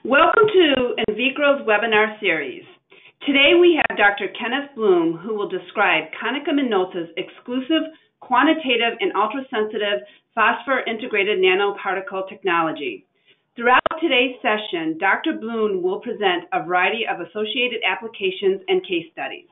Welcome to Invicro's webinar series. Today we have Dr. Kenneth Bloom, who will describe Konica Minolta's exclusive quantitative and ultrasensitive phosphor integrated nanoparticle technology. Throughout today's session, Dr. Bloom will present a variety of associated applications and case studies.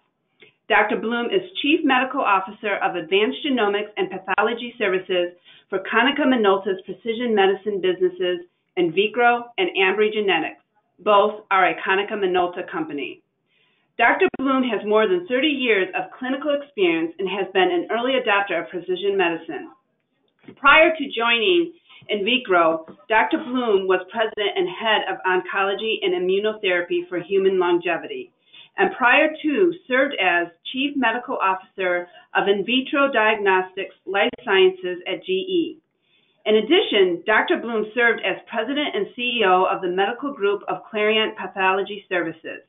Dr. Bloom is Chief Medical Officer of Advanced Genomics and Pathology Services for Konica Minolta's precision medicine businesses, Invicro and Ambry Genetics. Both are a Konica Minolta company. Dr. Bloom has more than 30 years of clinical experience and has been an early adopter of precision medicine. Prior to joining Invicro, Dr. Bloom was president and head of oncology and immunotherapy for human longevity, and prior to served as chief medical officer of in vitro diagnostics life sciences at GE. In addition, Dr. Bloom served as president and CEO of the medical group of Clarient Pathology Services.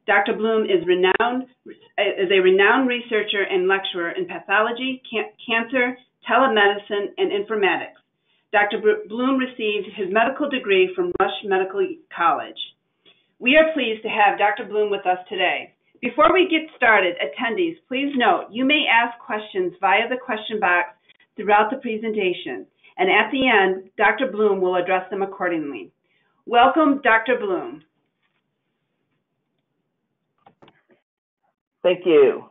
Dr. Bloom is a renowned researcher and lecturer in pathology, cancer, telemedicine, and informatics. Dr. Bloom received his medical degree from Rush Medical College. We are pleased to have Dr. Bloom with us today. Before we get started, attendees, please note you may ask questions via the question box throughout the presentation, and at the end, Dr. Bloom will address them accordingly. Welcome, Dr. Bloom. Thank you.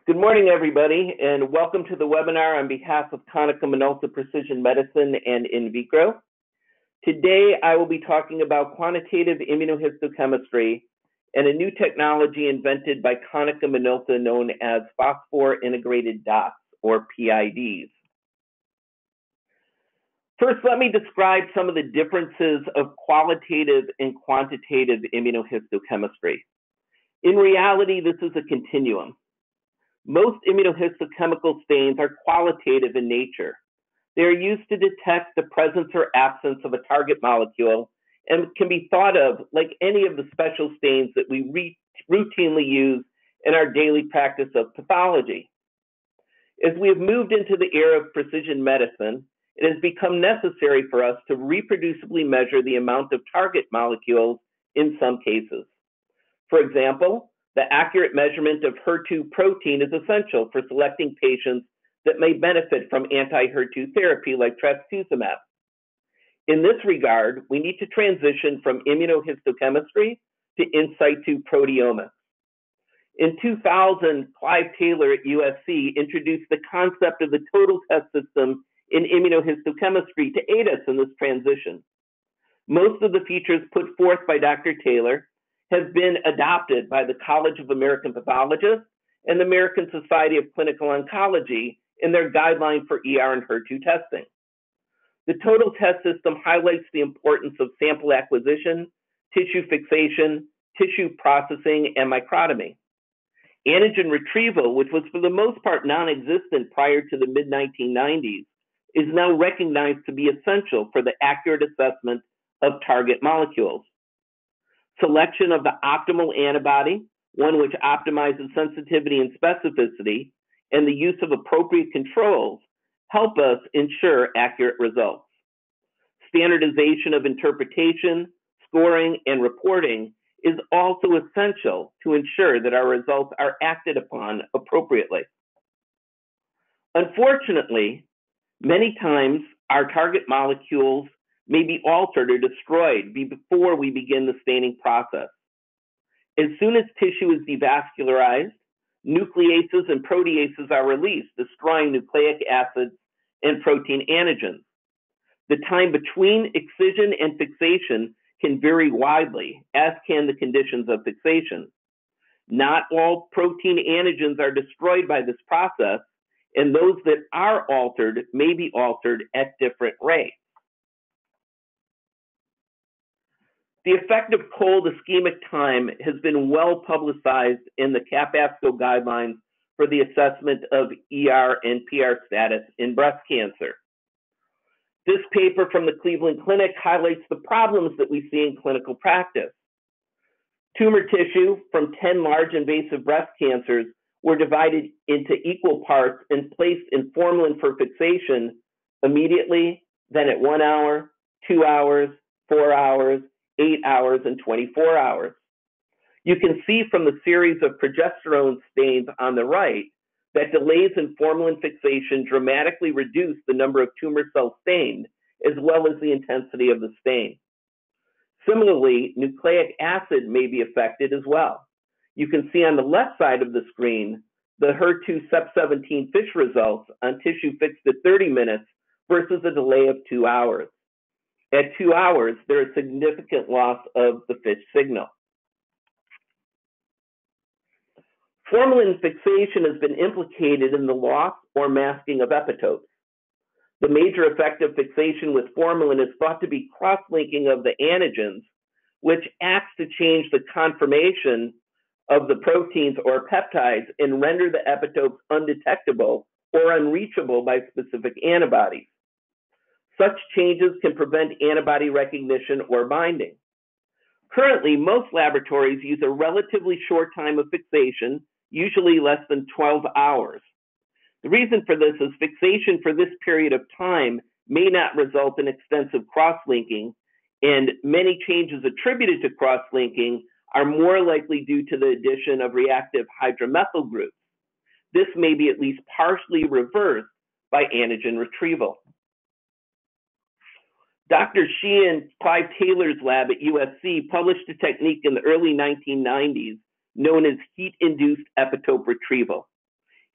Good morning, everybody, and welcome to the webinar on behalf of Konica Minolta Precision Medicine and Invicro. Today, I will be talking about quantitative immunohistochemistry and a new technology invented by Konica Minolta known as Phosphor integrated dots, or PIDs. First, let me describe some of the differences of qualitative and quantitative immunohistochemistry. In reality, this is a continuum. Most immunohistochemical stains are qualitative in nature. They are used to detect the presence or absence of a target molecule and can be thought of like any of the special stains that we routinely use in our daily practice of pathology. As we have moved into the era of precision medicine, it has become necessary for us to reproducibly measure the amount of target molecules in some cases. For example, the accurate measurement of HER2 protein is essential for selecting patients that may benefit from anti-HER2 therapy like trastuzumab. In this regard, we need to transition from immunohistochemistry to in situ proteomics. In 2000, Clive Taylor at USC introduced the concept of the total test system in immunohistochemistry to aid us in this transition. Most of the features put forth by Dr. Taylor have been adopted by the College of American Pathologists and the American Society of Clinical Oncology in their guideline for ER and HER2 testing. The total test system highlights the importance of sample acquisition, tissue fixation, tissue processing, and microtomy. Antigen retrieval, which was for the most part non-existent prior to the mid-1990s, is now recognized to be essential for the accurate assessment of target molecules. Selection of the optimal antibody, one which optimizes sensitivity and specificity, and the use of appropriate controls help us ensure accurate results. Standardization of interpretation, scoring, and reporting is also essential to ensure that our results are acted upon appropriately. Unfortunately, many times our target molecules may be altered or destroyed before we begin the staining process. As soon as tissue is devascularized, nucleases and proteases are released, destroying nucleic acids and protein antigens. The time between excision and fixation can vary widely, as can the conditions of fixation. Not all protein antigens are destroyed by this process, and those that are altered may be altered at different rates. The effect of cold ischemic time has been well publicized in the CAP-ASCO guidelines for the assessment of ER and PR status in breast cancer. This paper from the Cleveland Clinic highlights the problems that we see in clinical practice. Tumor tissue from 10 large invasive breast cancers were divided into equal parts and placed in formalin for fixation immediately, then at 1 hour, 2 hours, 4 hours, 8 hours, and 24 hours. You can see from the series of progesterone stains on the right that delays in formalin fixation dramatically reduce the number of tumor cells stained, as well as the intensity of the stain. Similarly, nucleic acid may be affected as well. You can see on the left side of the screen the HER2 CEP17 FISH results on tissue fixed at 30 minutes versus a delay of 2 hours. At 2 hours, there is significant loss of the FISH signal. Formalin fixation has been implicated in the loss or masking of epitopes. The major effect of fixation with formalin is thought to be cross-linking of the antigens, which acts to change the conformation of the proteins or peptides and render the epitopes undetectable or unreachable by specific antibodies. Such changes can prevent antibody recognition or binding. Currently, most laboratories use a relatively short time of fixation, usually less than 12 hours. The reason for this is fixation for this period of time may not result in extensive cross-linking, and many changes attributed to cross-linking are more likely due to the addition of reactive hydromethyl groups. This may be at least partially reversed by antigen retrieval. Dr. Shi and Clive Taylor's lab at USC published a technique in the early 1990s known as heat-induced epitope retrieval.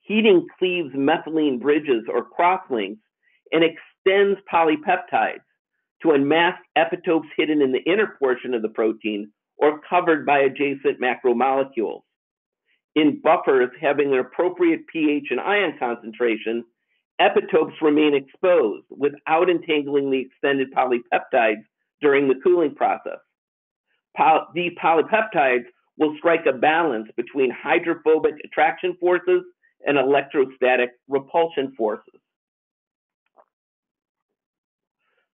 Heating cleaves methylene bridges or crosslinks and extends polypeptides to unmask epitopes hidden in the inner portion of the protein or covered by adjacent macromolecules. In buffers having an appropriate pH and ion concentration, epitopes remain exposed without entangling the extended polypeptides during the cooling process. These polypeptides will strike a balance between hydrophobic attraction forces and electrostatic repulsion forces.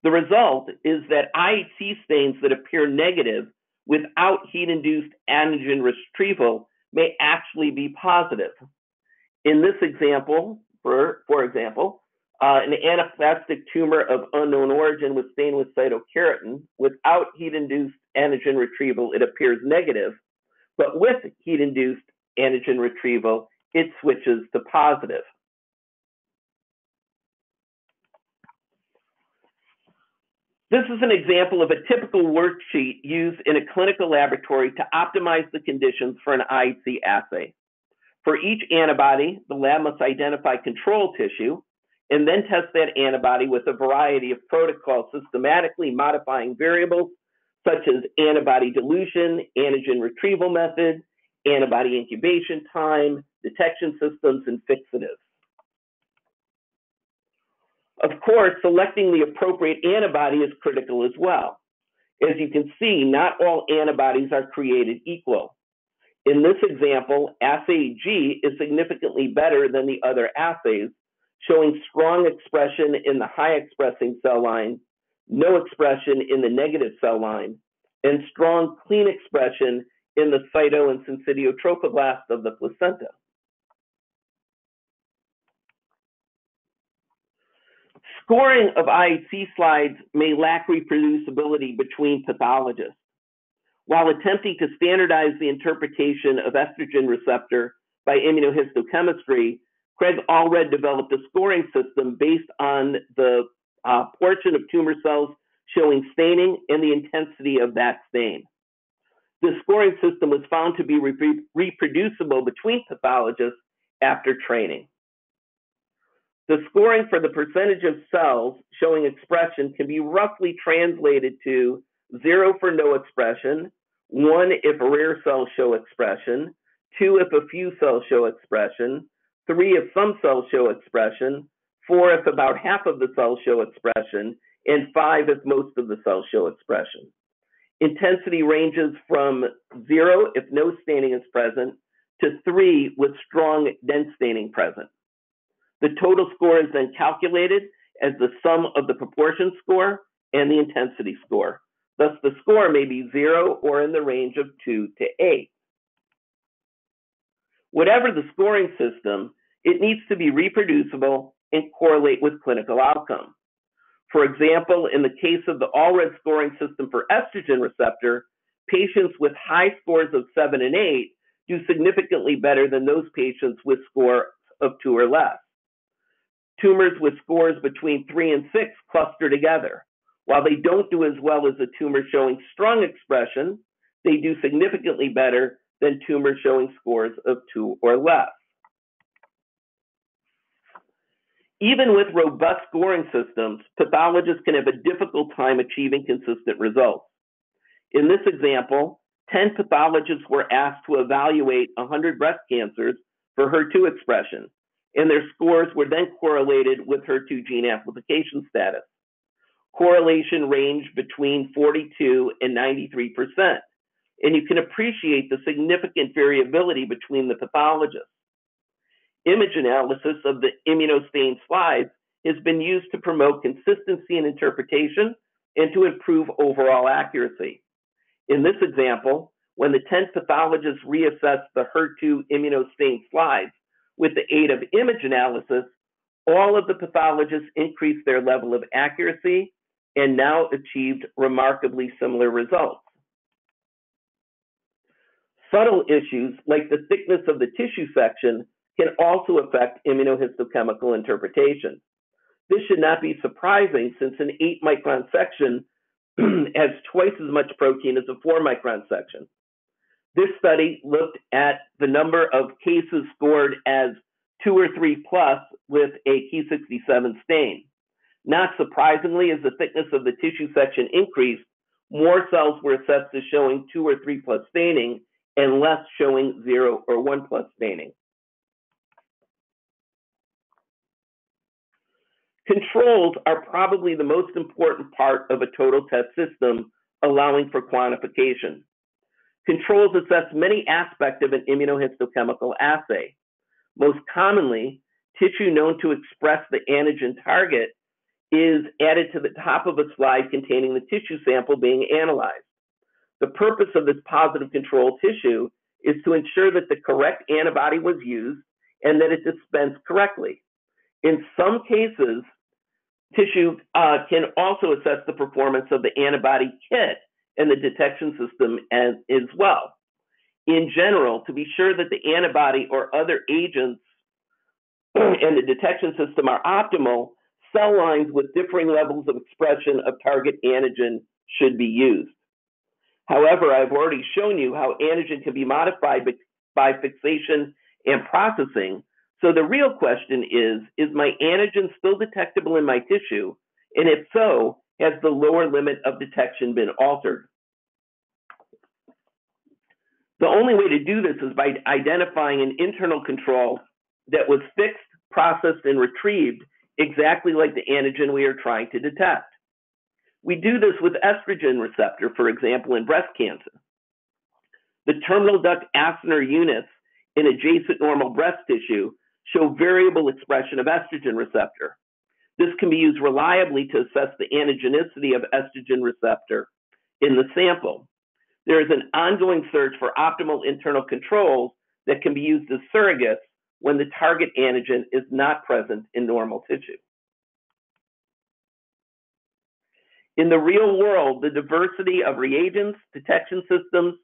The result is that IHC stains that appear negative without heat-induced antigen retrieval may actually be positive. In this example, for example, an anaplastic tumor of unknown origin was stained with cytokeratin. Without heat-induced antigen retrieval, it appears negative, but with heat-induced antigen retrieval, it switches to positive. This is an example of a typical worksheet used in a clinical laboratory to optimize the conditions for an IHC assay. For each antibody, the lab must identify control tissue and then test that antibody with a variety of protocols systematically modifying variables such as antibody dilution, antigen retrieval method, antibody incubation time, detection systems, and fixatives. Of course, selecting the appropriate antibody is critical as well. As you can see, not all antibodies are created equal. In this example, assay G is significantly better than the other assays, showing strong expression in the high expressing cell line, no expression in the negative cell line, and strong clean expression in the cyto and syncytiotropoblast of the placenta. Scoring of IHC slides may lack reproducibility between pathologists. While attempting to standardize the interpretation of estrogen receptor by immunohistochemistry, Craig Allred developed a scoring system based on the portion of tumor cells showing staining and the intensity of that stain. This scoring system was found to be reproducible between pathologists after training. The scoring for the percentage of cells showing expression can be roughly translated to 0 for no expression, 1 if rare cells show expression, 2 if a few cells show expression, 3 if some cells show expression, 4 if about half of the cells show expression, and 5 if most of the cells show expression. Intensity ranges from 0 if no staining is present to 3 with strong dense staining present. The total score is then calculated as the sum of the proportion score and the intensity score. Thus, the score may be 0 or in the range of 2 to 8. Whatever the scoring system, it needs to be reproducible and correlate with clinical outcome. For example, in the case of the all-red scoring system for estrogen receptor, patients with high scores of 7 and 8 do significantly better than those patients with scores of 2 or less. Tumors with scores between 3 and 6 cluster together. While they don't do as well as a tumor showing strong expression, they do significantly better than tumors showing scores of 2 or less. Even with robust scoring systems, pathologists can have a difficult time achieving consistent results. In this example, 10 pathologists were asked to evaluate 100 breast cancers for HER2 expression, and their scores were then correlated with HER2 gene amplification status. Correlation ranged between 42 and 93%, and you can appreciate the significant variability between the pathologists. Image analysis of the Immunostained slides has been used to promote consistency in interpretation and to improve overall accuracy. In this example, when the 10 pathologists reassessed the HER2 Immunostained slides with the aid of image analysis, all of the pathologists increased their level of accuracy and now achieved remarkably similar results. Subtle issues like the thickness of the tissue section can also affect immunohistochemical interpretation. This should not be surprising since an 8-micron section has twice as much protein as a 4-micron section. This study looked at the number of cases scored as 2 or 3 plus with a Ki67 stain. Not surprisingly, as the thickness of the tissue section increased, more cells were assessed as showing 2 or 3 plus staining and less showing 0 or 1 plus staining. Controls are probably the most important part of a total test system, allowing for quantification. Controls assess many aspects of an immunohistochemical assay. Most commonly, tissue known to express the antigen target is added to the top of a slide containing the tissue sample being analyzed. The purpose of this positive control tissue is to ensure that the correct antibody was used and that it dispensed correctly. In some cases, tissue can also assess the performance of the antibody kit and the detection system as well. In general, to be sure that the antibody or other agents and the detection system are optimal, cell lines with differing levels of expression of target antigen should be used. However, I've already shown you how antigen can be modified by fixation and processing. So the real question is my antigen still detectable in my tissue? And if so, has the lower limit of detection been altered? The only way to do this is by identifying an internal control that was fixed, processed, and retrieved exactly like the antigen we are trying to detect. We do this with estrogen receptor, for example, in breast cancer. The terminal duct acinar units in adjacent normal breast tissue show variable expression of estrogen receptor. This can be used reliably to assess the antigenicity of estrogen receptor in the sample. There is an ongoing search for optimal internal controls that can be used as surrogates when the target antigen is not present in normal tissue. In the real world, the diversity of reagents, detection systems,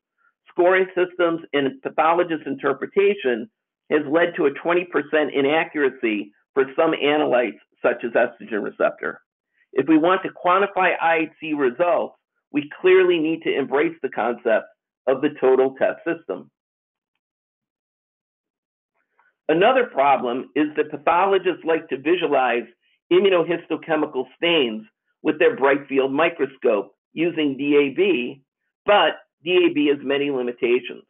scoring systems, and pathologist interpretation has led to a 20% inaccuracy for some analytes, such as estrogen receptor. If we want to quantify IHC results, we clearly need to embrace the concept of the total test system. Another problem is that pathologists like to visualize immunohistochemical stains with their bright field microscope using DAB, but DAB has many limitations.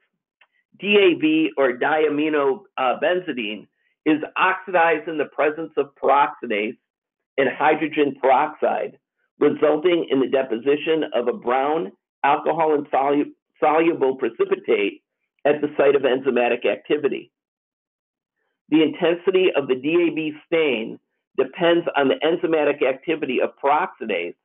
DAB, or diaminobenzidine, is oxidized in the presence of peroxidase and hydrogen peroxide, resulting in the deposition of a brown alcohol-insoluble precipitate at the site of enzymatic activity. The intensity of the DAB stain depends on the enzymatic activity of peroxidase,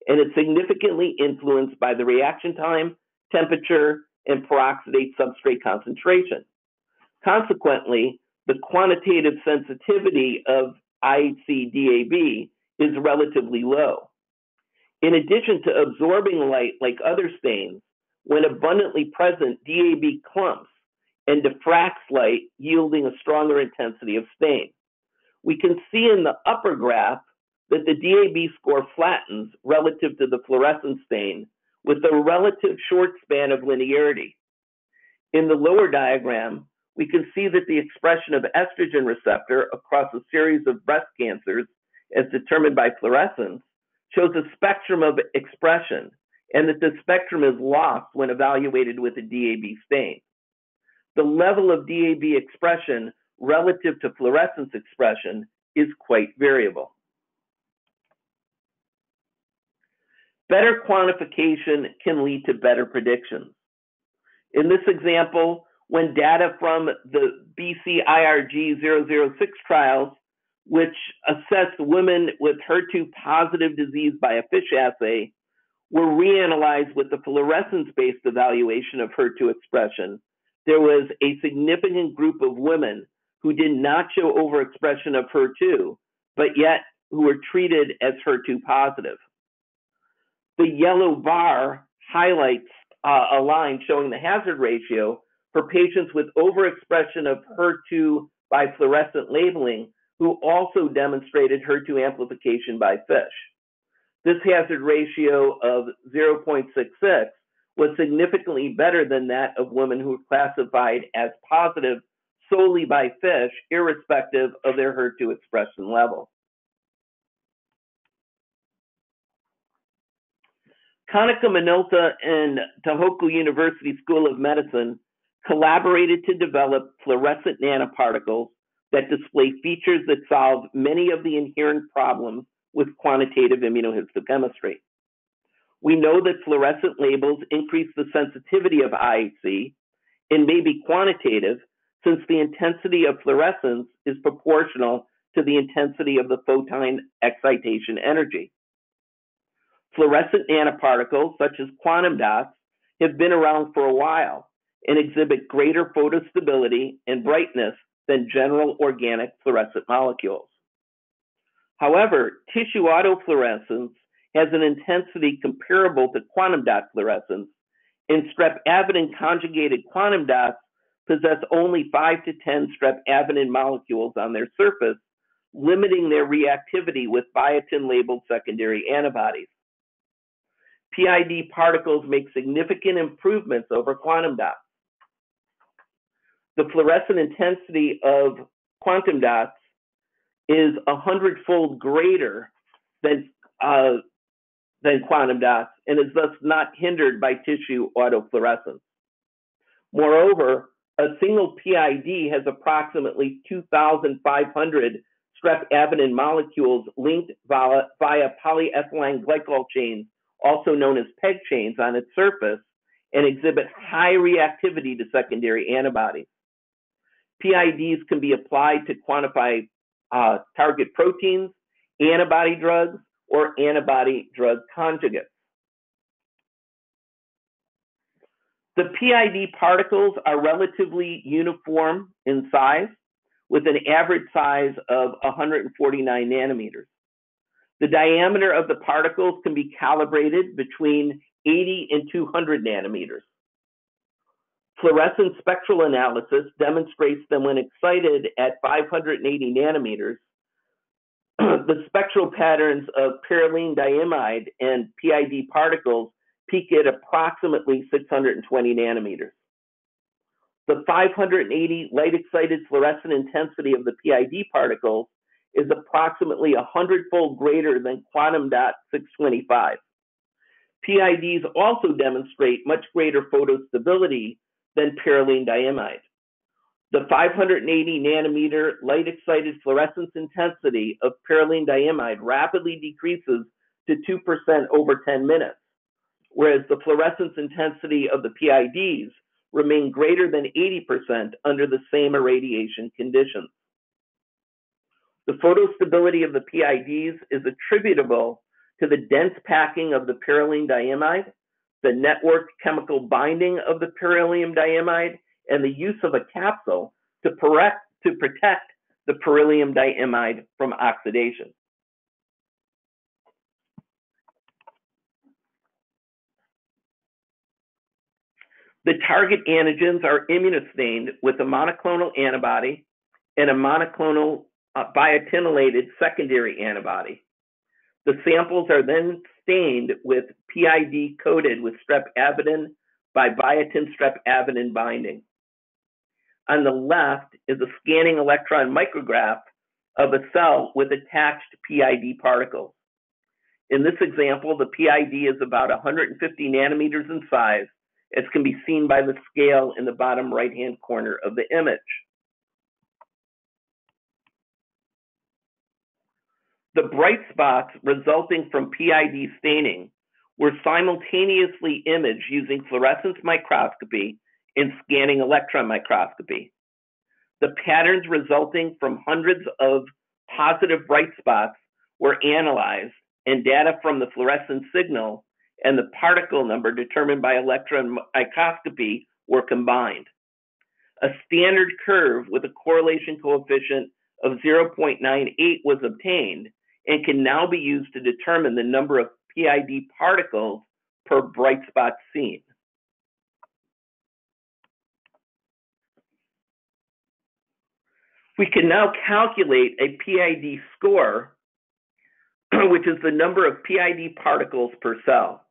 and is significantly influenced by the reaction time, temperature, and peroxidate substrate concentration. Consequently, the quantitative sensitivity of IHC DAB is relatively low. In addition to absorbing light like other stains, when abundantly present, DAB clumps and diffracts light, yielding a stronger intensity of stain. We can see in the upper graph that the DAB score flattens relative to the fluorescent stain with a relative short span of linearity. In the lower diagram, we can see that the expression of estrogen receptor across a series of breast cancers, as determined by fluorescence, shows a spectrum of expression, and that the spectrum is lost when evaluated with a DAB stain. The level of DAB expression relative to fluorescence expression is quite variable. Better quantification can lead to better predictions. In this example, when data from the BCIRG-006 trials, which assessed women with HER2-positive disease by a FISH assay, were reanalyzed with the fluorescence-based evaluation of HER2 expression, there was a significant group of women who did not show overexpression of HER2, but yet who were treated as HER2 positive. The yellow bar highlights a line showing the hazard ratio for patients with overexpression of HER2 by fluorescent labeling who also demonstrated HER2 amplification by FISH. This hazard ratio of 0.66 was significantly better than that of women who were classified as positive solely by FISH, irrespective of their HER2 expression level. Konica Minolta and Tohoku University School of Medicine collaborated to develop fluorescent nanoparticles that display features that solve many of the inherent problems with quantitative immunohistochemistry. We know that fluorescent labels increase the sensitivity of IHC and may be quantitative since the intensity of fluorescence is proportional to the intensity of the photon excitation energy. Fluorescent nanoparticles, such as quantum dots, have been around for a while and exhibit greater photostability and brightness than general organic fluorescent molecules. However, tissue autofluorescence has an intensity comparable to quantum dot fluorescence, and strep-avidin conjugated quantum dots possess only 5 to 10 strep-avidin molecules on their surface, limiting their reactivity with biotin-labeled secondary antibodies. PID particles make significant improvements over quantum dots. The fluorescent intensity of quantum dots is 100-fold greater than quantum dots and is thus not hindered by tissue autofluorescence. Moreover, a single PID has approximately 2,500 strep-avidin molecules linked via polyethylene glycol chains, also known as PEG chains, on its surface, and exhibit high reactivity to secondary antibodies. PIDs can be applied to quantify target proteins, antibody drugs, or antibody drug conjugates. The PID particles are relatively uniform in size, with an average size of 149 nanometers. The diameter of the particles can be calibrated between 80 and 200 nanometers. Fluorescent spectral analysis demonstrates that when excited at 580 nanometers, the spectral patterns of pyrrolene diimide and PID particles peak at approximately 620 nanometers. The 580 light-excited fluorescent intensity of the PID particles is approximately 100-fold greater than quantum dot 625. PIDs also demonstrate much greater photostability than pyrrolene diimide. The 580 nanometer light-excited fluorescence intensity of pyrrolene diimide rapidly decreases to 2% over 10 minutes, whereas the fluorescence intensity of the PIDs remain greater than 80% under the same irradiation conditions. The photostability of the PIDs is attributable to the dense packing of the pyrrolene diimide, the networked chemical binding of the pyrrolium diimide, and the use of a capsule to protect the pyrrolium diimide from oxidation. The target antigens are immunostained with a monoclonal antibody and a monoclonal biotinylated secondary antibody. The samples are then stained with PID coated with strep-avidin by biotin strep-avidin binding. On the left is a scanning electron micrograph of a cell with attached PID particles. In this example, the PID is about 150 nanometers in size, as can be seen by the scale in the bottom right-hand corner of the image. The bright spots resulting from PID staining were simultaneously imaged using fluorescence microscopy and scanning electron microscopy. The patterns resulting from hundreds of positive bright spots were analyzed, and data from the fluorescence signal and the particle number determined by electron microscopy were combined. A standard curve with a correlation coefficient of 0.98 was obtained and can now be used to determine the number of PID particles per bright spot seen. We can now calculate a PID score, which is the number of PID particles per cell.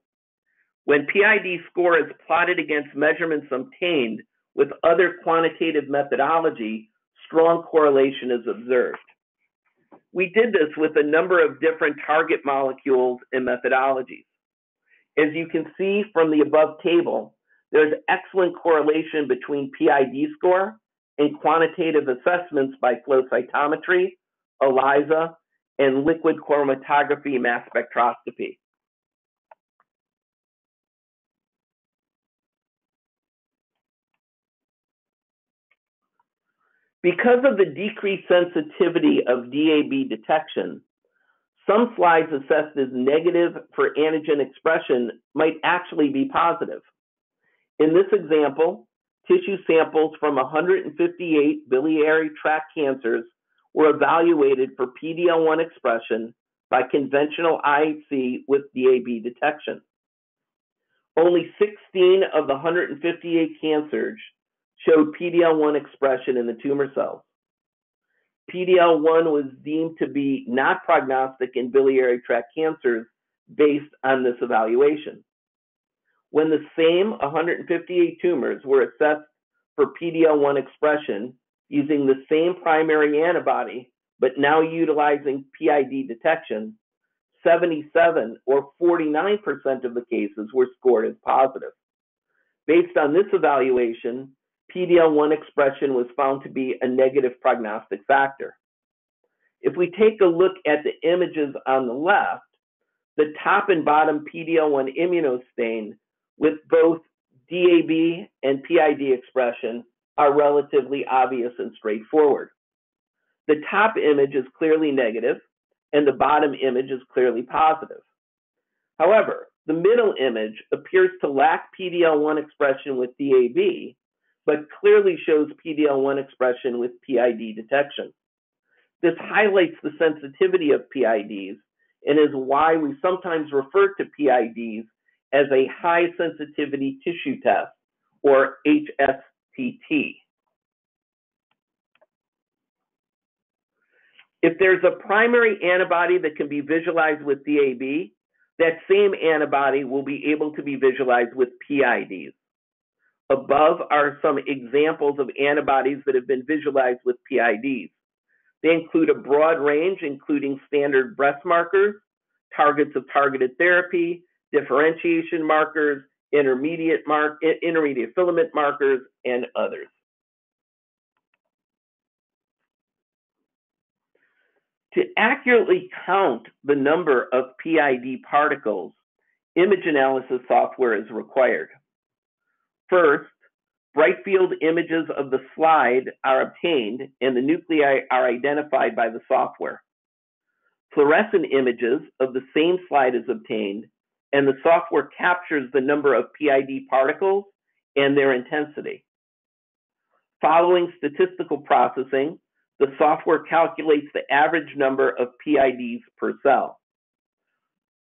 When PID score is plotted against measurements obtained with other quantitative methodology, strong correlation is observed. We did this with a number of different target molecules and methodologies. As you can see from the above table, there's excellent correlation between PID score and quantitative assessments by flow cytometry, ELISA, and liquid chromatography mass spectroscopy. Because of the decreased sensitivity of DAB detection, some slides assessed as negative for antigen expression might actually be positive. In this example, tissue samples from 158 biliary tract cancers were evaluated for PD-L1 expression by conventional IHC with DAB detection. Only 16 of the 158 cancers showed PD-L1 expression in the tumor cells. PD-L1 was deemed to be not prognostic in biliary tract cancers based on this evaluation. When the same 158 tumors were assessed for PD-L1 expression using the same primary antibody, but now utilizing PID detection, 77 or 49% of the cases were scored as positive. Based on this evaluation, PD-L1 expression was found to be a negative prognostic factor. If we take a look at the images on the left, the top and bottom PD-L1 immunostained with both DAB and PID expression are relatively obvious and straightforward. The top image is clearly negative, and the bottom image is clearly positive. However, the middle image appears to lack PD-L1 expression with DAB, but clearly shows PD-L1 expression with PID detection. This highlights the sensitivity of PIDs and is why we sometimes refer to PIDs as a high sensitivity tissue test, or HSTT. If there's a primary antibody that can be visualized with DAB, that same antibody will be able to be visualized with PIDs. Above are some examples of antibodies that have been visualized with PIDs. They include a broad range, including standard breast markers, targets of targeted therapy, differentiation markers, intermediate filament markers, and others. To accurately count the number of PID particles, image analysis software is required. First, bright field images of the slide are obtained and the nuclei are identified by the software. Fluorescent images of the same slide is obtained and the software captures the number of PID particles and their intensity. Following statistical processing, the software calculates the average number of PIDs per cell.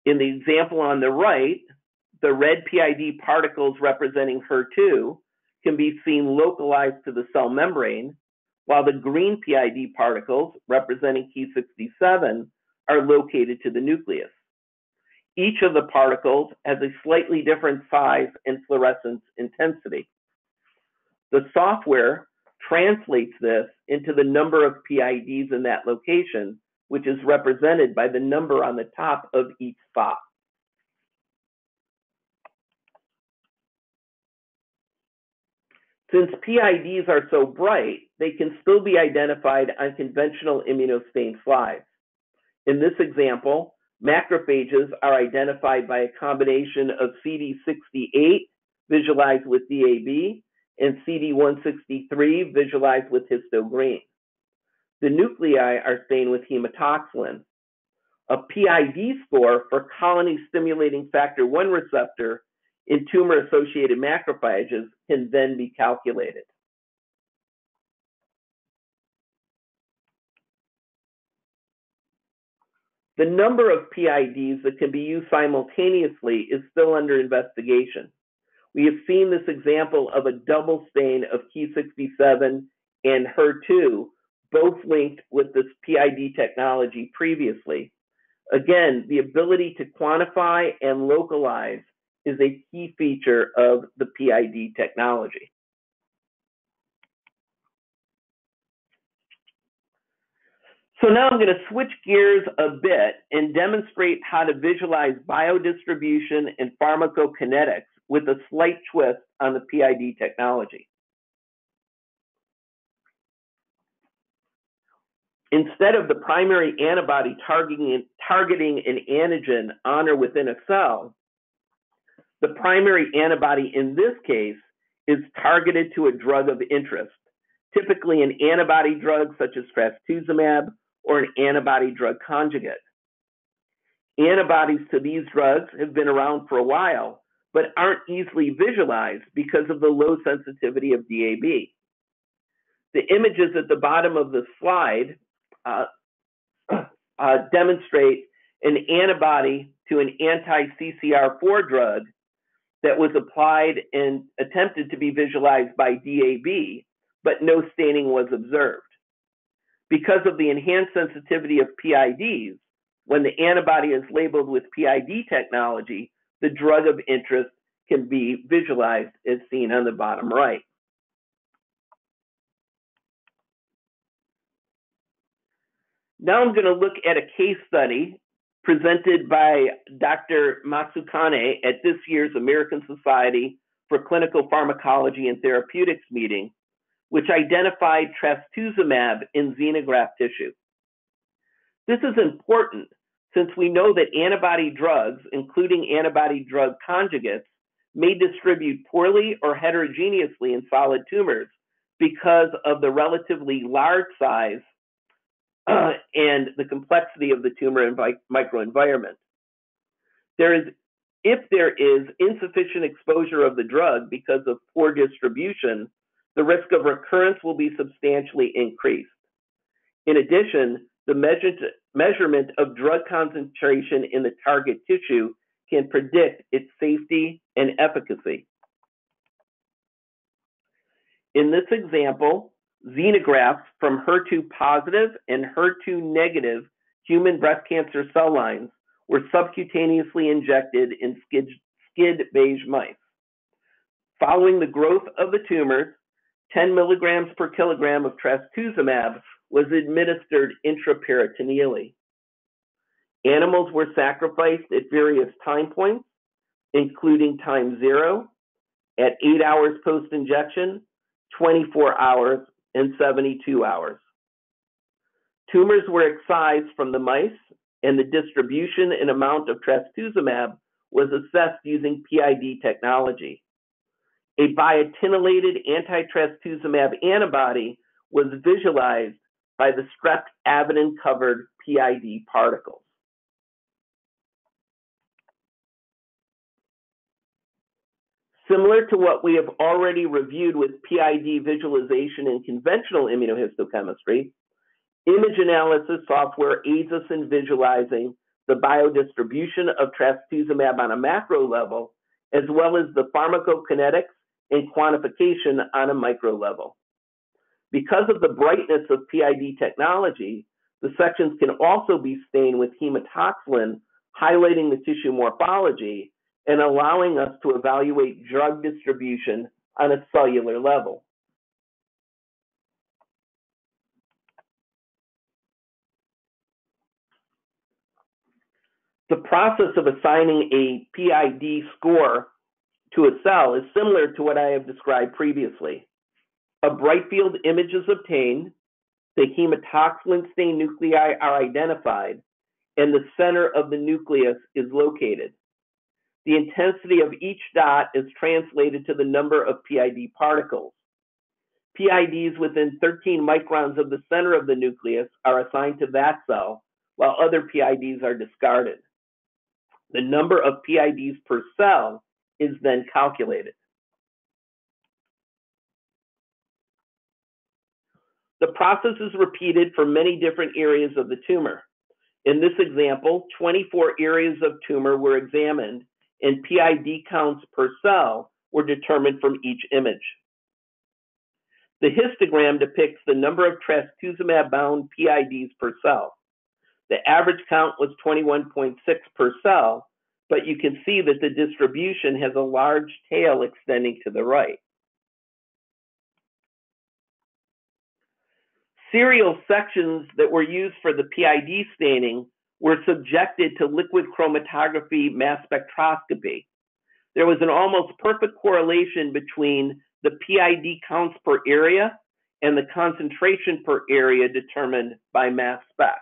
In the example on the right, the red PID particles representing HER2 can be seen localized to the cell membrane, while the green PID particles representing Ki67 are located to the nucleus. Each of the particles has a slightly different size and fluorescence intensity. The software translates this into the number of PIDs in that location, which is represented by the number on the top of each spot. Since PIDs are so bright, they can still be identified on conventional immunostained slides. In this example, macrophages are identified by a combination of CD68 visualized with DAB and CD163 visualized with histogreen. The nuclei are stained with hematoxylin. A PID score for colony-stimulating factor 1 receptor in tumor-associated macrophages can then be calculated. The number of PIDs that can be used simultaneously is still under investigation. We have seen this example of a double stain of Ki67 and HER2, both linked with this PID technology previously. Again, the ability to quantify and localize is a key feature of the PID technology. So now I'm going to switch gears a bit and demonstrate how to visualize biodistribution and pharmacokinetics with a slight twist on the PID technology. Instead of the primary antibody targeting an antigen on or within a cell, the primary antibody in this case is targeted to a drug of interest, typically an antibody drug such as trastuzumab or an antibody drug conjugate. Antibodies to these drugs have been around for a while, but aren't easily visualized because of the low sensitivity of DAB. The images at the bottom of the slide demonstrate an antibody to an anti-CCR4 drug that was applied and attempted to be visualized by DAB, but no staining was observed. Because of the enhanced sensitivity of PIDs, when the antibody is labeled with PID technology, the drug of interest can be visualized as seen on the bottom right. Now I'm going to look at a case study presented by Dr. Matsukane at this year's American Society for Clinical Pharmacology and Therapeutics meeting, which identified trastuzumab in xenograft tissue. This is important since we know that antibody drugs, including antibody drug conjugates, may distribute poorly or heterogeneously in solid tumors because of the relatively large size and the complexity of the tumor microenvironment. If there is insufficient exposure of the drug because of poor distribution, the risk of recurrence will be substantially increased. In addition, the measurement of drug concentration in the target tissue can predict its safety and efficacy. In this example, xenografts from HER2 positive and HER2 negative human breast cancer cell lines were subcutaneously injected in skid beige mice. Following the growth of the tumors, 10 milligrams per kilogram of trastuzumab was administered intraperitoneally. Animals were sacrificed at various time points, including time 0, at 8 hours post-injection, 24 hours, and 72 hours. Tumors were excised from the mice, and the distribution and amount of trastuzumab was assessed using PID technology. A biotinylated anti-trastuzumab antibody was visualized by the streptavidin-covered PID particles. Similar to what we have already reviewed with PID visualization in conventional immunohistochemistry, image analysis software aids us in visualizing the biodistribution of trastuzumab on a macro level as well as the pharmacokinetics and quantification on a micro level. Because of the brightness of PID technology, the sections can also be stained with hematoxylin, highlighting the tissue morphology and allowing us to evaluate drug distribution on a cellular level. The process of assigning a PID score to a cell is similar to what I have described previously. A bright field image is obtained, the hematoxylin stained nuclei are identified, and the center of the nucleus is located. The intensity of each dot is translated to the number of PID particles. PIDs within 13 microns of the center of the nucleus are assigned to that cell, while other PIDs are discarded. The number of PIDs per cell is then calculated. The process is repeated for many different areas of the tumor. In this example, 24 areas of tumor were examined, and PID counts per cell were determined from each image. The histogram depicts the number of trastuzumab-bound PIDs per cell. The average count was 21.6 per cell, but you can see that the distribution has a large tail extending to the right. Serial sections that were used for the PID staining were subjected to liquid chromatography mass spectroscopy. There was an almost perfect correlation between the PID counts per area and the concentration per area determined by mass spec.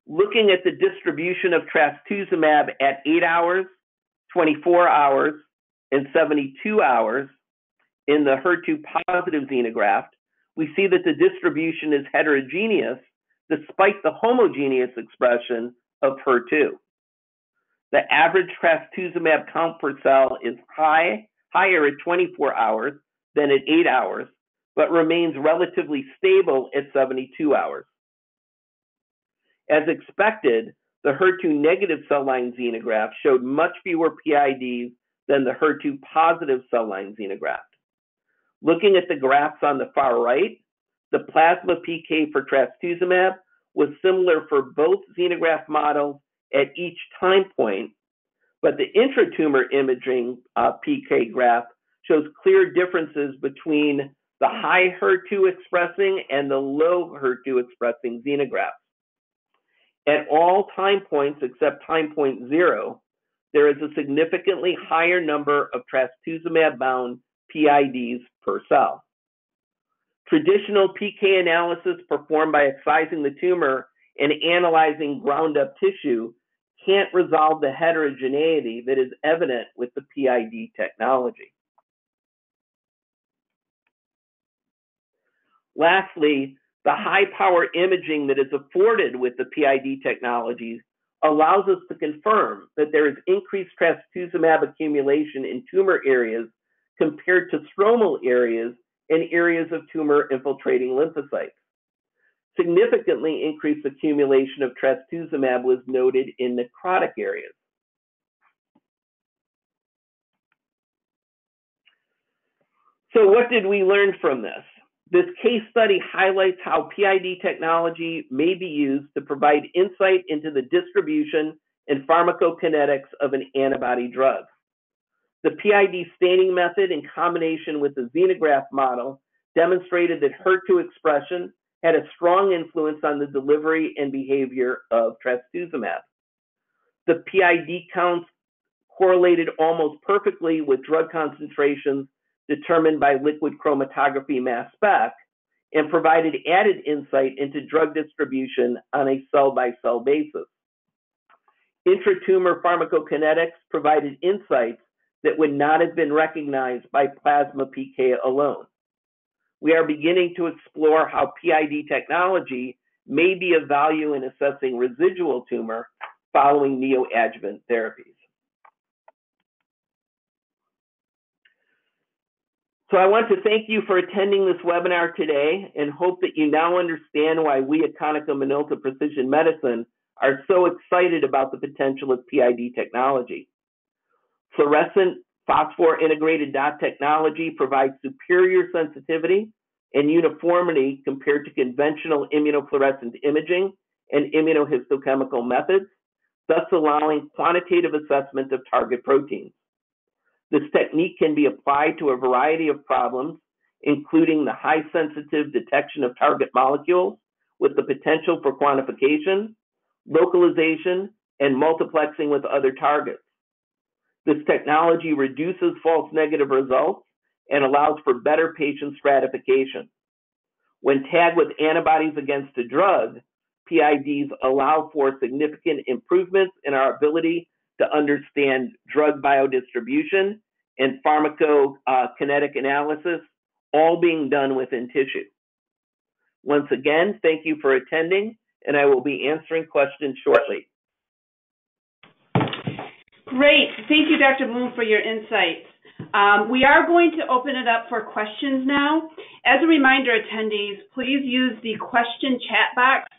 Looking at the distribution of trastuzumab at 8 hours, 24 hours, and 72 hours in the HER2-positive xenograft, we see that the distribution is heterogeneous despite the homogeneous expression of HER2. The average trastuzumab count per cell is higher at 24 hours than at 8 hours, but remains relatively stable at 72 hours. As expected, the HER2-negative cell line xenograft showed much fewer PIDs than the HER2-positive cell line xenograft. Looking at the graphs on the far right, the plasma PK for trastuzumab was similar for both xenograft models at each time point, but the intratumor imaging PK graph shows clear differences between the high HER2 expressing and the low HER2 expressing xenografts. At all time points except time point 0, there is a significantly higher number of trastuzumab-bound PIDs per cell. Traditional PK analysis performed by excising the tumor and analyzing ground-up tissue can't resolve the heterogeneity that is evident with the PID technology. Lastly, the high-power imaging that is afforded with the PID technologies allows us to confirm that there is increased trastuzumab accumulation in tumor areas compared to stromal areas and areas of tumor-infiltrating lymphocytes. Significantly increased accumulation of trastuzumab was noted in necrotic areas. So what did we learn from this? This case study highlights how PID technology may be used to provide insight into the distribution and pharmacokinetics of an antibody drug. The PID staining method in combination with the xenograft model demonstrated that HER2 expression had a strong influence on the delivery and behavior of trastuzumab. The PID counts correlated almost perfectly with drug concentrations determined by liquid chromatography mass spec and provided added insight into drug distribution on a cell-by-cell basis. Intratumor pharmacokinetics provided insights that would not have been recognized by plasma PK alone. We are beginning to explore how PID technology may be of value in assessing residual tumor following neoadjuvant therapies. So I want to thank you for attending this webinar today and hope that you now understand why we at Konica Minolta Precision Medicine are so excited about the potential of PID technology. Fluorescent phosphor integrated dot technology provides superior sensitivity and uniformity compared to conventional immunofluorescent imaging and immunohistochemical methods, thus allowing quantitative assessment of target proteins. This technique can be applied to a variety of problems, including the high sensitive detection of target molecules with the potential for quantification, localization, and multiplexing with other targets. This technology reduces false negative results and allows for better patient stratification. When tagged with antibodies against a drug, PIDs allow for significant improvements in our ability to understand drug biodistribution and pharmacokinetic analysis, all being done within tissue. Once again, thank you for attending, and I will be answering questions shortly. Great. Thank you, Dr. Bloom, for your insights. We are going to open it up for questions now. As a reminder, attendees, please use the question chat box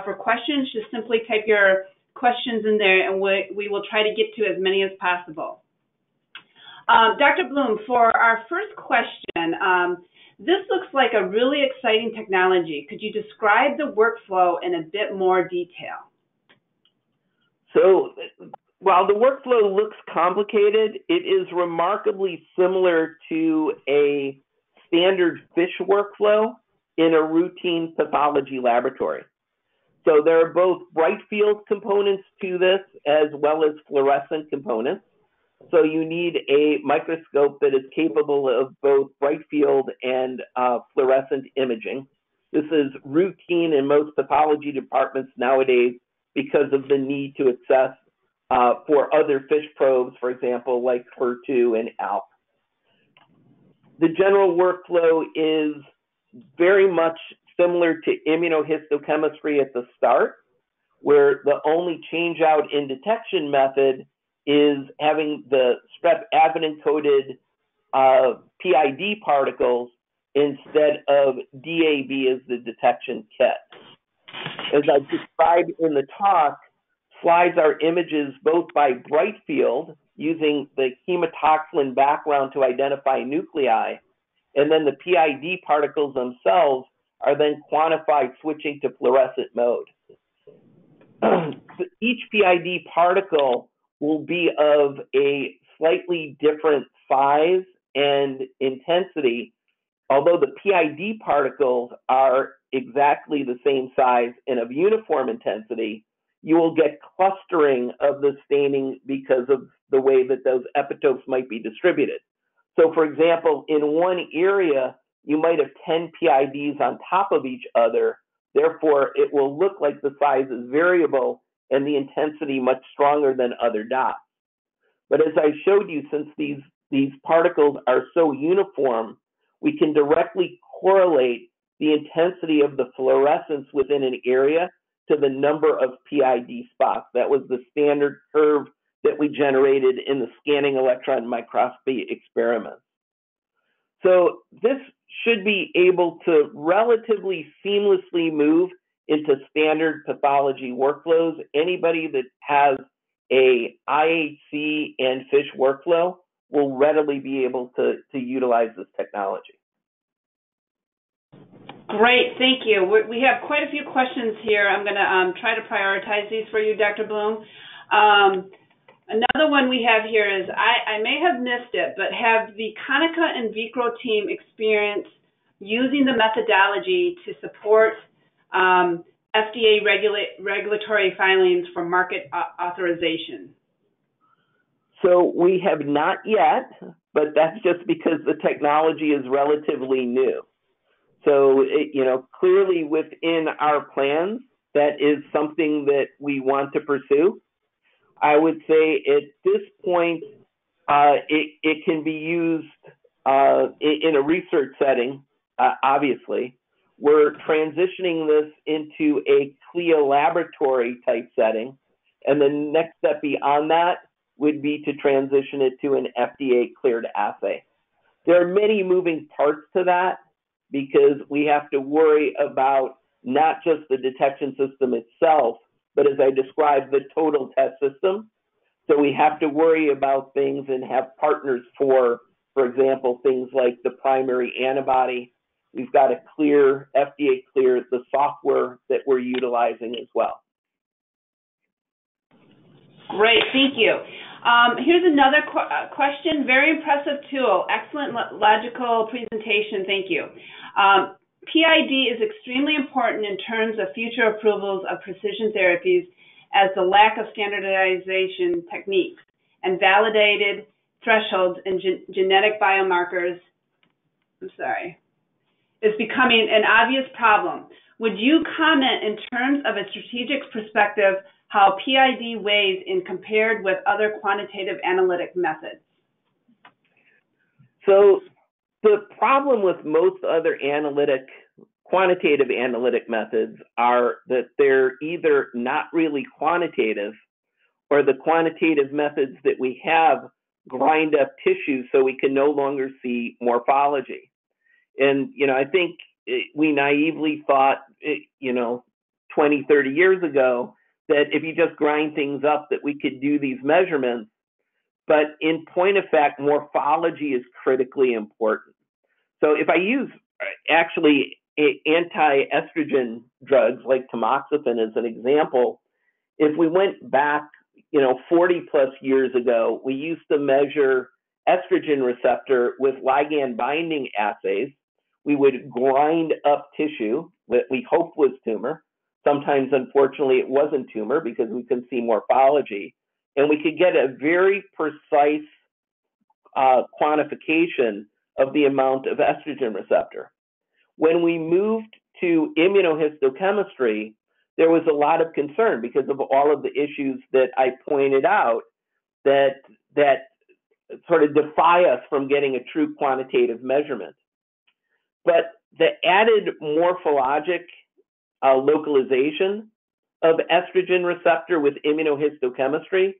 for questions. Just simply type your questions in there, and we will try to get to as many as possible. Dr. Bloom, for our first question, this looks like a really exciting technology. Could you describe the workflow in a bit more detail? So, while the workflow looks complicated, it is remarkably similar to a standard FISH workflow in a routine pathology laboratory. So there are both bright field components to this as well as fluorescent components. So you need a microscope that is capable of both bright field and fluorescent imaging. This is routine in most pathology departments nowadays because of the need to assess for other FISH probes, for example, like HER2 and ALK. The general workflow is very much similar to immunohistochemistry at the start, where the only change out in detection method is having the strep avidin-coated PID particles instead of DAB as the detection kit. As I described in the talk, slides are images both by bright field, using the hematoxylin background to identify nuclei, and then the PID particles themselves are then quantified switching to fluorescent mode. Each PID particle will be of a slightly different size and intensity. Although the PID particles are exactly the same size and of uniform intensity, you will get clustering of the staining because of the way that those epitopes might be distributed. So for example, in one area, you might have 10 PIDs on top of each other. Therefore, it will look like the size is variable and the intensity much stronger than other dots. But as I showed you, since these particles are so uniform, we can directly correlate the intensity of the fluorescence within an area to the number of PID spots. That was the standard curve that we generated in the scanning electron microscopy experiments. So this should be able to relatively seamlessly move into standard pathology workflows. Anybody that has a IHC and FISH workflow will readily be able to utilize this technology. Great, thank you. We have quite a few questions here. I'm going to try to prioritize these for you, Dr. Bloom. Another one we have here is, I may have missed it, but have the Konica Invicro team experience using the methodology to support FDA regulatory filings for market authorization? So we have not yet, but that's just because the technology is relatively new. So, clearly within our plans, that is something that we want to pursue. I would say at this point, it can be used in a research setting, obviously. We're transitioning this into a CLIA laboratory type setting. And the next step beyond that would be to transition it to an FDA cleared assay. There are many moving parts to that, because we have to worry about not just the detection system itself, but as I described, the total test system. So we have to worry about things and have partners for example, things like the primary antibody. We've got to clear, FDA clear the software that we're utilizing as well. Great, thank you. Here's another question. Very impressive tool. Excellent logical presentation. Thank you. PID is extremely important in terms of future approvals of precision therapies, as the lack of standardization techniques and validated thresholds in genetic biomarkers, is becoming an obvious problem. Would you comment in terms of a strategic perspective how PID weighs in compared with other quantitative analytic methods? So the problem with most other quantitative analytic methods are that they're either not really quantitative, or the quantitative methods that we have grind up tissue so we can no longer see morphology. And, I think we naively thought, 20, 30 years ago, that if you just grind things up that we could do these measurements. But in point of fact, morphology is critically important. So if I use actually anti-estrogen drugs like tamoxifen as an example, if we went back 40 plus years ago, we used to measure estrogen receptor with ligand binding assays. We would grind up tissue that we hoped was tumor. Sometimes, unfortunately, it wasn't tumor because we couldn't see morphology. And we could get a very precise quantification of the amount of estrogen receptor. When we moved to immunohistochemistry, there was a lot of concern because of all of the issues that I pointed out that sort of defy us from getting a true quantitative measurement. But the added morphologic localization of estrogen receptor with immunohistochemistry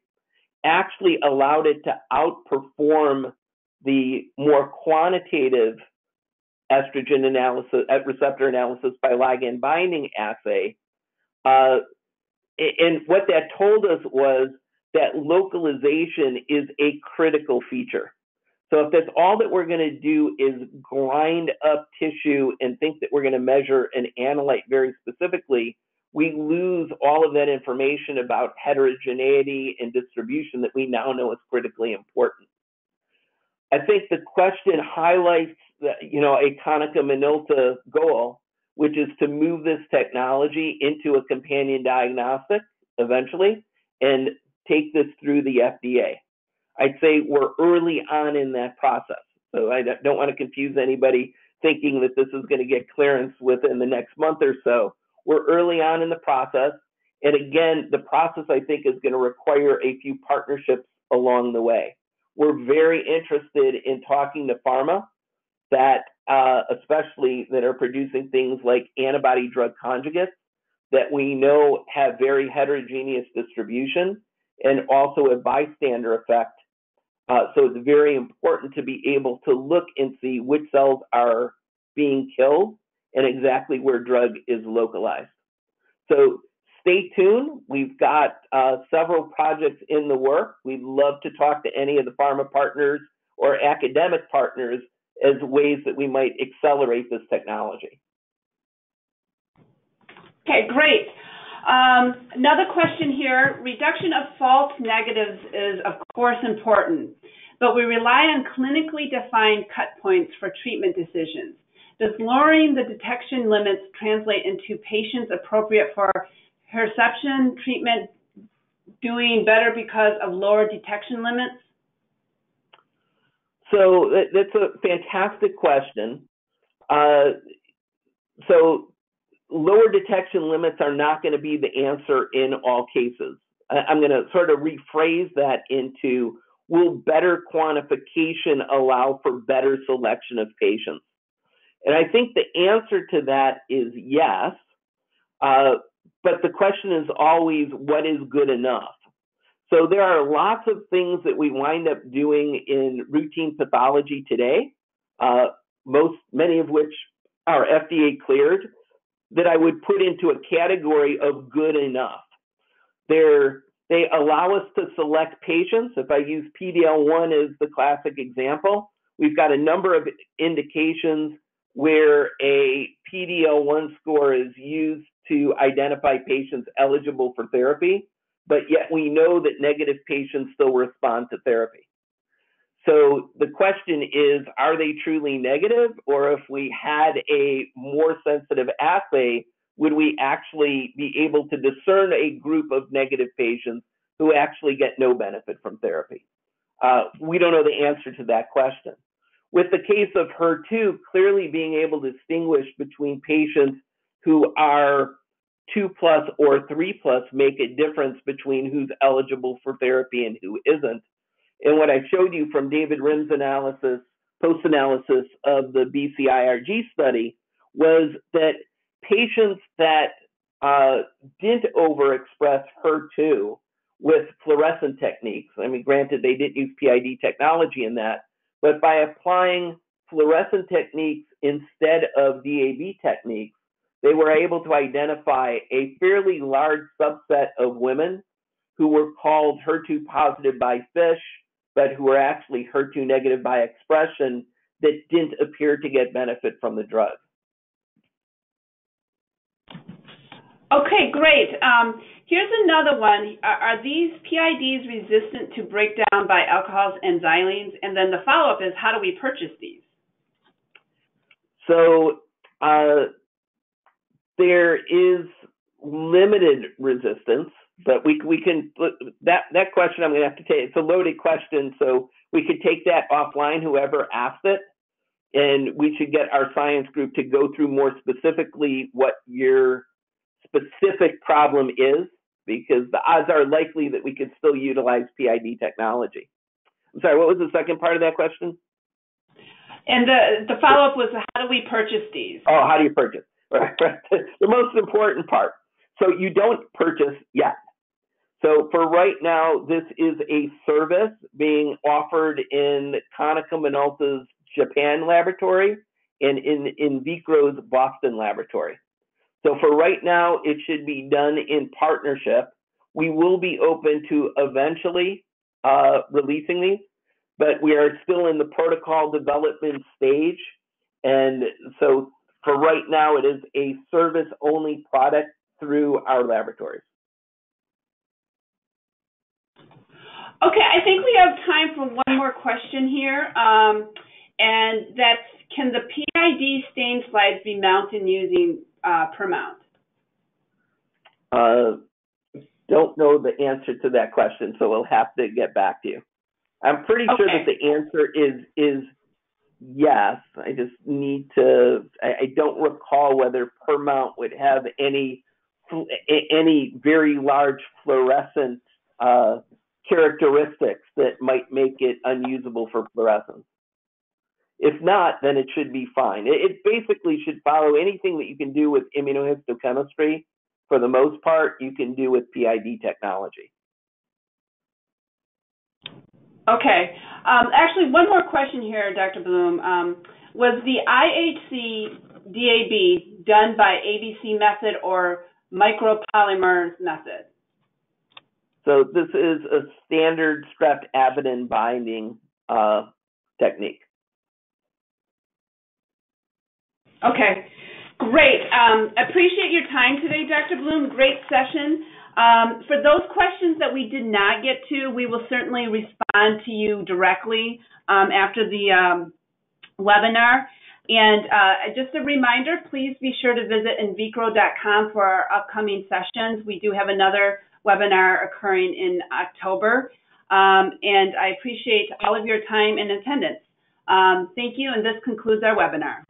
actually allowed it to outperform the more quantitative estrogen receptor analysis by ligand binding assay. And what that told us was that localization is a critical feature. So if that's all that we're going to do is grind up tissue and think that we're going to measure an analyte very specifically, we lose all of that information about heterogeneity and distribution that we now know is critically important. I think the question highlights a Konica Minolta goal, which is to move this technology into a companion diagnostic eventually and take this through the FDA. I'd say we're early on in that process. So I don't want to confuse anybody thinking that this is going to get clearance within the next month or so. We're early on in the process. And again, the process, I think, is going to require a few partnerships along the way. We're very interested in talking to pharma that, especially that are producing things like antibody drug conjugates that we know have very heterogeneous distribution and also a bystander effect. So it's very important to be able to look and see which cells are being killed and exactly where drug is localized. So stay tuned. We've got several projects in the work. We'd love to talk to any of the pharma partners or academic partners as ways that we might accelerate this technology. Okay, great. Another question here. Reduction of false negatives is, of course, important, but we rely on clinically defined cut points for treatment decisions. Does lowering the detection limits translate into patients appropriate for Herceptin treatment doing better because of lower detection limits? So that's a fantastic question. So lower detection limits are not going to be the answer in all cases. I'm going to sort of rephrase that into, will better quantification allow for better selection of patients? And I think the answer to that is yes, but the question is always, what is good enough? So there are lots of things that we wind up doing in routine pathology today, many of which are FDA cleared, that I would put into a category of good enough. they allow us to select patients. If I use PD-L1 as the classic example, we've got a number of indications where a PD-L1 score is used to identify patients eligible for therapy, but yet we know that negative patients still respond to therapy. So the question is, are they truly negative? Or if we had a more sensitive assay, would we actually be able to discern a group of negative patients who actually get no benefit from therapy? We don't know the answer to that question. With the case of HER2, clearly being able to distinguish between patients who are 2+ or 3+ make a difference between who's eligible for therapy and who isn't. And what I showed you from David Rim's analysis, post-analysis of the BCIRG study, was that patients that didn't overexpress HER2 with fluorescent techniques, I mean, granted, they didn't use PID technology in that, but by applying fluorescent techniques instead of DAB techniques, they were able to identify a fairly large subset of women who were called HER2 positive by FISH, but who were actually HER2 negative by expression that didn't appear to get benefit from the drug. Okay, great. Here's another one. Are these PIDs resistant to breakdown by alcohols and xylenes? And then the follow-up is, how do we purchase these? So there is limited resistance, but we can, that question I'm going to have to take, it's a loaded question, so we could take that offline, whoever asked it, and we should get our science group to go through more specifically what your specific problem is, because the odds are likely that we could still utilize PID technology. I'm sorry, what was the second part of that question? And the follow-up was, how do we purchase these? Oh, how do you purchase? The most important part. So you don't purchase yet. So for right now, this is a service being offered in Konica Minolta's Japan laboratory and in Invicro's Boston laboratory. So for right now, it should be done in partnership. We will be open to eventually releasing these, but we are still in the protocol development stage. And so for right now, it is a service-only product through our laboratories. Okay, I think we have time for one more question here, and that's, can the PID stain slides be mounted using per mount? Don't know the answer to that question, so we'll have to get back to you. I'm pretty sure that the answer is yes. I just need to, I don't recall whether per mount would have any very large fluorescent characteristics that might make it unusable for fluorescence. If not, then it should be fine. It basically should follow anything that you can do with immunohistochemistry. For the most part, you can do with PID technology. Okay. Actually, one more question here, Dr. Bloom. Was the IHC DAB done by ABC method or micropolymer method? So this is a standard strep-avidin binding technique. Okay, great. Appreciate your time today, Dr. Bloom. Great session. For those questions that we did not get to, we will certainly respond to you directly after the webinar. And just a reminder, please be sure to visit invicro.com for our upcoming sessions. We do have another webinar occurring in October. And I appreciate all of your time and attendance. Thank you, and this concludes our webinar.